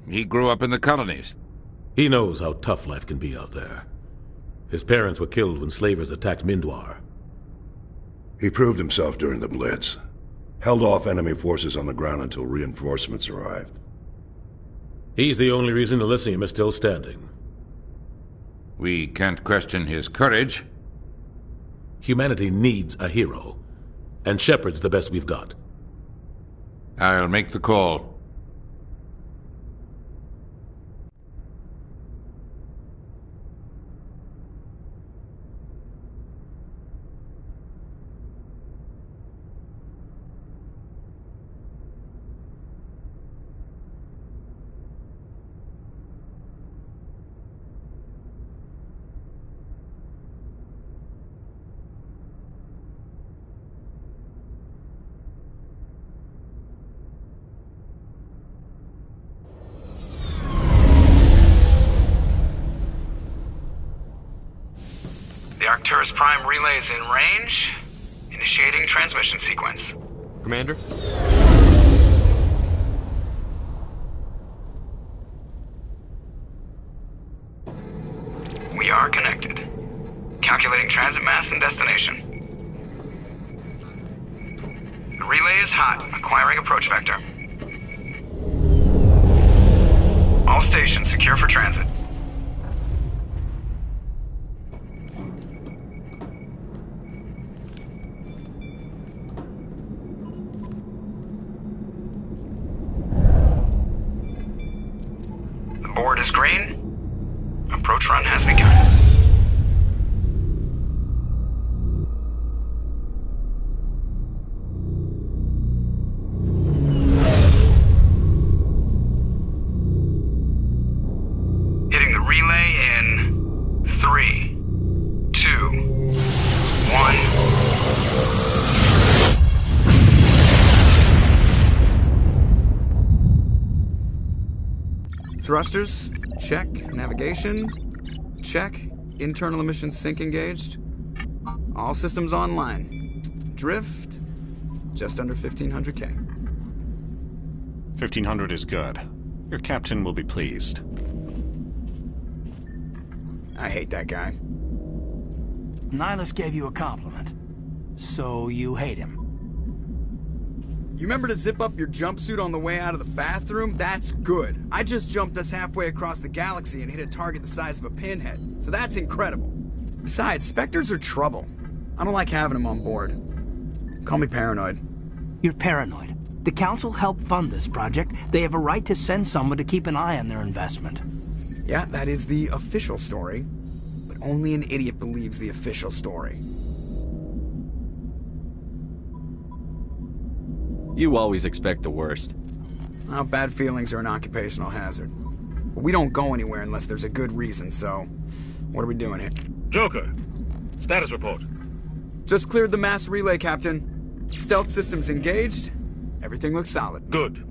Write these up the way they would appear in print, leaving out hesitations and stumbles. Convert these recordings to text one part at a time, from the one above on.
He grew up in the colonies. He knows how tough life can be out there. His parents were killed when slavers attacked Mindwar. He proved himself during the Blitz. Held off enemy forces on the ground until reinforcements arrived. He's the only reason Elysium is still standing. We can't question his courage. Humanity needs a hero, and Shepard's the best we've got. I'll make the call. The Arcturus Prime relay is in range. Initiating transmission sequence. Commander? We are connected. Calculating transit mass and destination. The relay is hot, acquiring approach vector. All stations secure for transit. The board is green. Approach run has begun. Hitting the relay in 3, 2, 1. Thrusters, check. Navigation, check. Internal emission sync engaged. All systems online. Drift, just under 1500K. 1500 is good. Your captain will be pleased. I hate that guy. Nihilus gave you a compliment. So you hate him. You remember to zip up your jumpsuit on the way out of the bathroom? That's good. I just jumped us halfway across the galaxy and hit a target the size of a pinhead. So that's incredible. Besides, Spectres are trouble. I don't like having them on board. Call me paranoid. You're paranoid. The Council helped fund this project. They have a right to send someone to keep an eye on their investment. Yeah, that is the official story. But only an idiot believes the official story. You always expect the worst. Well, bad feelings are an occupational hazard. But we don't go anywhere unless there's a good reason, so... what are we doing here? Joker, status report. Just cleared the mass relay, Captain. Stealth systems engaged. Everything looks solid. Good.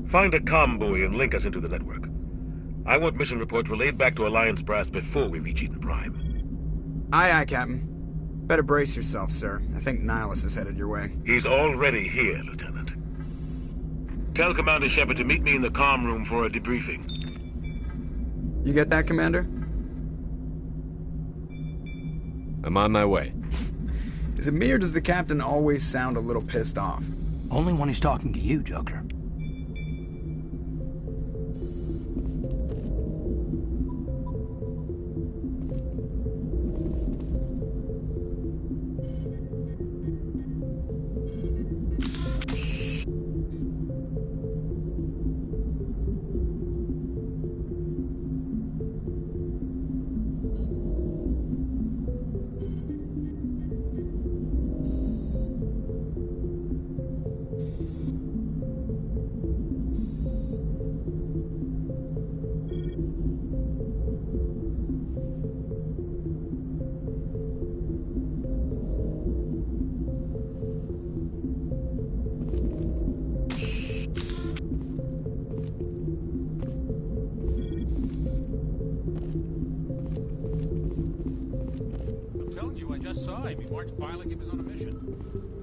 Find a comm buoy and link us into the network. I want mission reports relayed back to Alliance Brass before we reach Eden Prime. Aye, aye, Captain. Better brace yourself, sir. I think Nihilus is headed your way. He's already here, Lieutenant. Tell Commander Shepard to meet me in the comm room for a debriefing. You get that, Commander? I'm on my way. Is it me or does the Captain always sound a little pissed off? Only when he's talking to you, Joker. Saw him. He marched by like he was on a mission.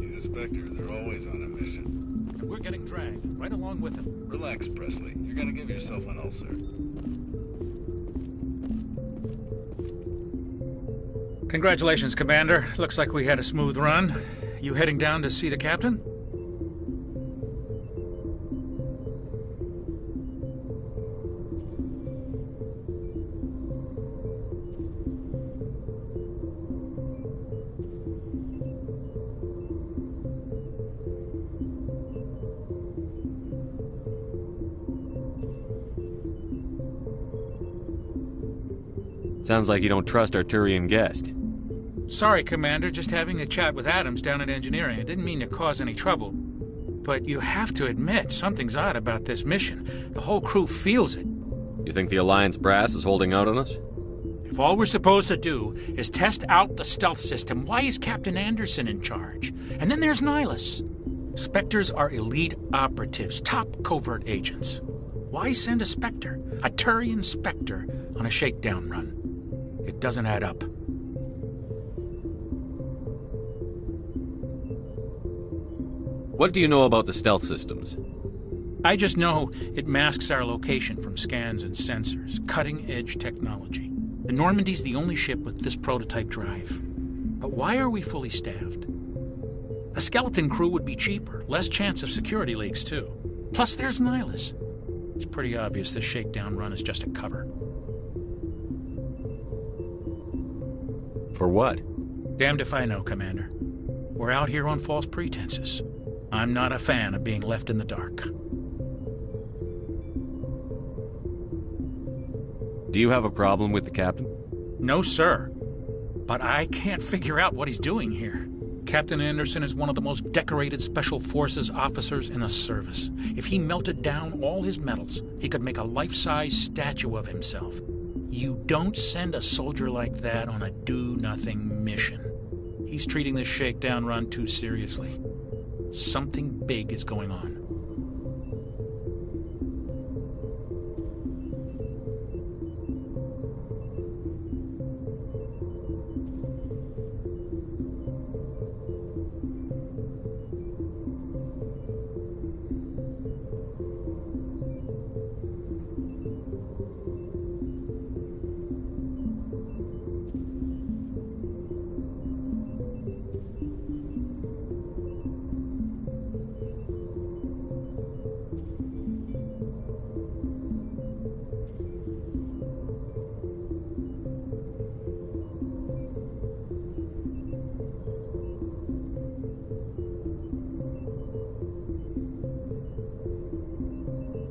He's a Spectre. They're always on a mission. We're getting dragged, right along with him. Relax, Presley. You're gonna give yourself an ulcer. Congratulations, Commander. Looks like we had a smooth run. You heading down to see the captain? Sounds like you don't trust our Turian guest. Sorry, Commander. Just having a chat with Adams down at engineering. I didn't mean to cause any trouble. But you have to admit, something's odd about this mission. The whole crew feels it. You think the Alliance brass is holding out on us? If all we're supposed to do is test out the stealth system, why is Captain Anderson in charge? And then there's Nihilus. Spectres are elite operatives, top covert agents. Why send a Spectre, a Turian Spectre, on a shakedown run? It doesn't add up. What do you know about the stealth systems? I just know it masks our location from scans and sensors. Cutting-edge technology. The Normandy's the only ship with this prototype drive. But why are we fully staffed? A skeleton crew would be cheaper, less chance of security leaks, too. Plus, there's Nihilus. It's pretty obvious this shakedown run is just a cover. For what? Damned if I know, Commander. We're out here on false pretenses. I'm not a fan of being left in the dark. Do you have a problem with the captain? No, sir. But I can't figure out what he's doing here. Captain Anderson is one of the most decorated Special Forces officers in the service. If he melted down all his medals, he could make a life-size statue of himself. You don't send a soldier like that on a do-nothing mission. He's treating this shakedown run too seriously. Something big is going on.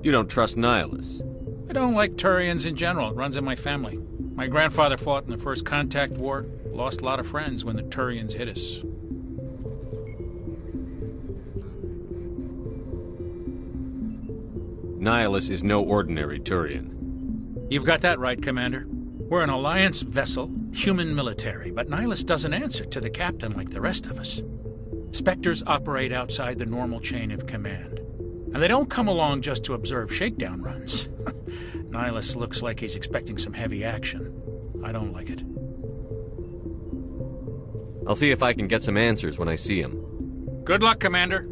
You don't trust Nihilus. I don't like Turians in general. It runs in my family. My grandfather fought in the First Contact War. Lost a lot of friends when the Turians hit us. Nihilus is no ordinary Turian. You've got that right, Commander. We're an Alliance vessel, human military, but Nihilus doesn't answer to the captain like the rest of us. Spectres operate outside the normal chain of command. And they don't come along just to observe shakedown runs. Nihilus looks like he's expecting some heavy action. I don't like it. I'll see if I can get some answers when I see him. Good luck, Commander.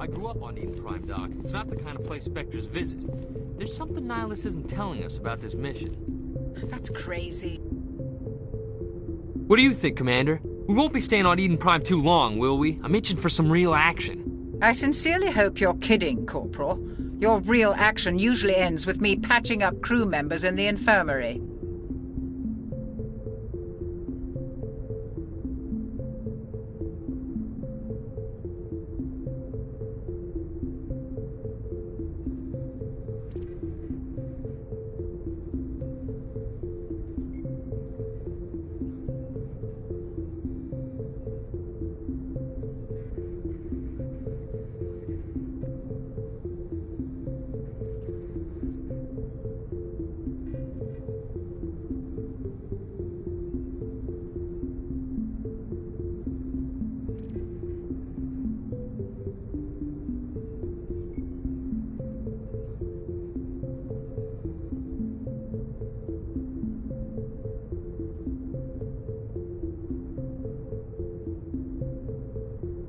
I grew up on Eden Prime, Doc. It's not the kind of place Spectres visit. There's something Nihilus isn't telling us about this mission. That's crazy. What do you think, Commander? We won't be staying on Eden Prime too long, will we? I'm itching for some real action. I sincerely hope you're kidding, Corporal. Your real action usually ends with me patching up crew members in the infirmary.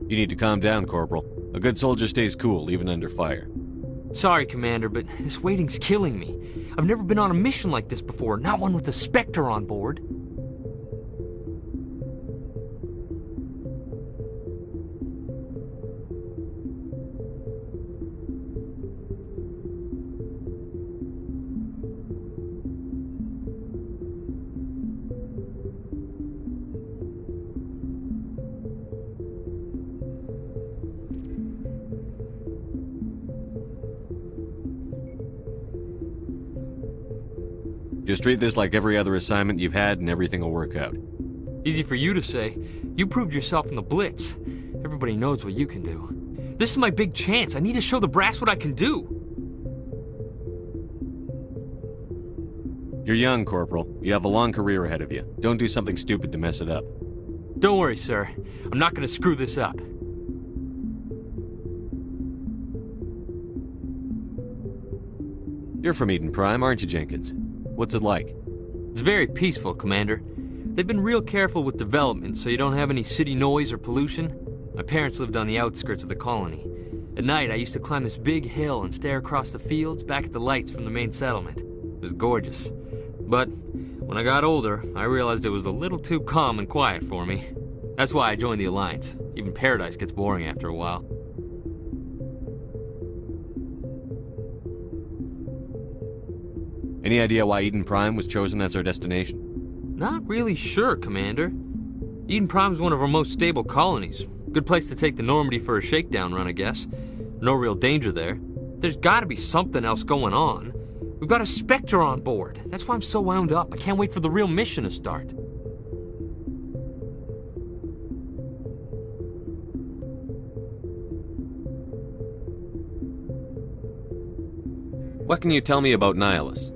You need to calm down, Corporal. A good soldier stays cool, even under fire. Sorry, Commander, but this waiting's killing me. I've never been on a mission like this before, not one with a Spectre on board. Just treat this like every other assignment you've had and everything will work out. Easy for you to say. You proved yourself in the Blitz. Everybody knows what you can do. This is my big chance. I need to show the brass what I can do. You're young, Corporal. You have a long career ahead of you. Don't do something stupid to mess it up. Don't worry, sir. I'm not gonna screw this up. You're from Eden Prime, aren't you, Jenkins? What's it like? It's very peaceful, Commander. They've been real careful with development, so you don't have any city noise or pollution. My parents lived on the outskirts of the colony. At night, I used to climb this big hill and stare across the fields back at the lights from the main settlement. It was gorgeous. But when I got older, I realized it was a little too calm and quiet for me. That's why I joined the Alliance. Even Paradise gets boring after a while. Any idea why Eden Prime was chosen as our destination? Not really sure, Commander. Eden Prime's one of our most stable colonies. Good place to take the Normandy for a shakedown run, I guess. No real danger there. There's gotta be something else going on. We've got a Spectre on board. That's why I'm so wound up. I can't wait for the real mission to start. What can you tell me about Nihilus?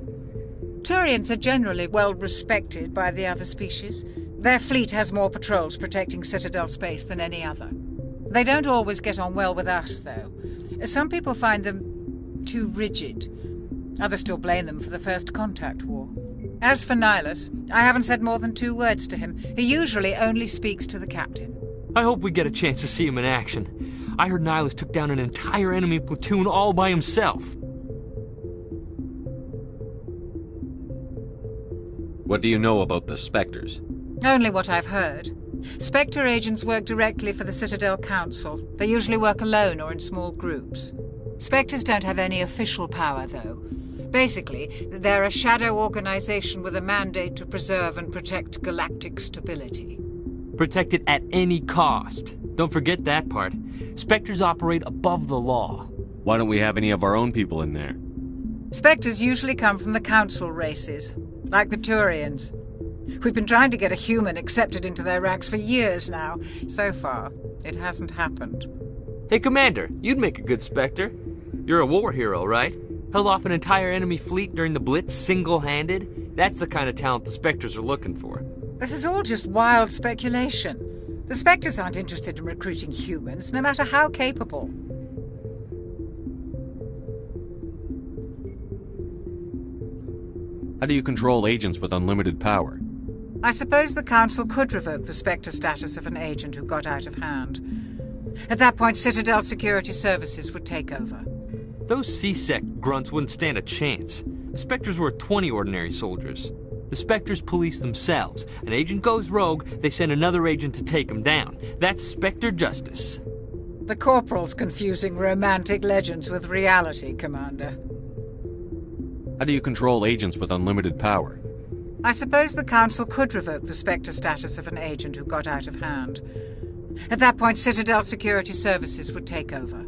Turians are generally well respected by the other species. Their fleet has more patrols protecting Citadel space than any other. They don't always get on well with us, though. Some people find them too rigid. Others still blame them for the First Contact War. As for Nihilus, I haven't said more than 2 words to him. He usually only speaks to the captain. I hope we get a chance to see him in action. I heard Nihilus took down an entire enemy platoon all by himself. What do you know about the Spectres? Only what I've heard. Spectre agents work directly for the Citadel Council. They usually work alone or in small groups. Spectres don't have any official power, though. Basically, they're a shadow organization with a mandate to preserve and protect galactic stability. Protect it at any cost. Don't forget that part. Spectres operate above the law. Why don't we have any of our own people in there? Spectres usually come from the Council races, like the Turians. We've been trying to get a human accepted into their ranks for years now. So far, it hasn't happened. Hey, Commander, you'd make a good Spectre. You're a war hero, right? Held off an entire enemy fleet during the Blitz single-handed? That's the kind of talent the Spectres are looking for. This is all just wild speculation. The Spectres aren't interested in recruiting humans, no matter how capable. How do you control agents with unlimited power? I suppose the Council could revoke the Spectre status of an agent who got out of hand. At that point, Citadel Security Services would take over. Those C-Sec grunts wouldn't stand a chance. The Spectres were 20 ordinary soldiers. The Spectres police themselves. An agent goes rogue, they send another agent to take him down. That's Spectre justice. The Corporal's confusing romantic legends with reality, Commander. How do you control agents with unlimited power? I suppose the Council could revoke the Spectre status of an agent who got out of hand. At that point, Citadel Security Services would take over.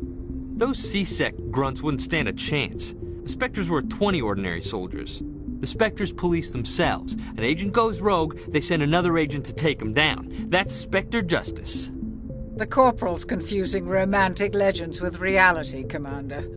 Those C-Sec grunts wouldn't stand a chance. The Spectres were 20 ordinary soldiers. The Spectres police themselves. An agent goes rogue, they send another agent to take him down. That's Spectre justice. The Corporal's confusing romantic legends with reality, Commander.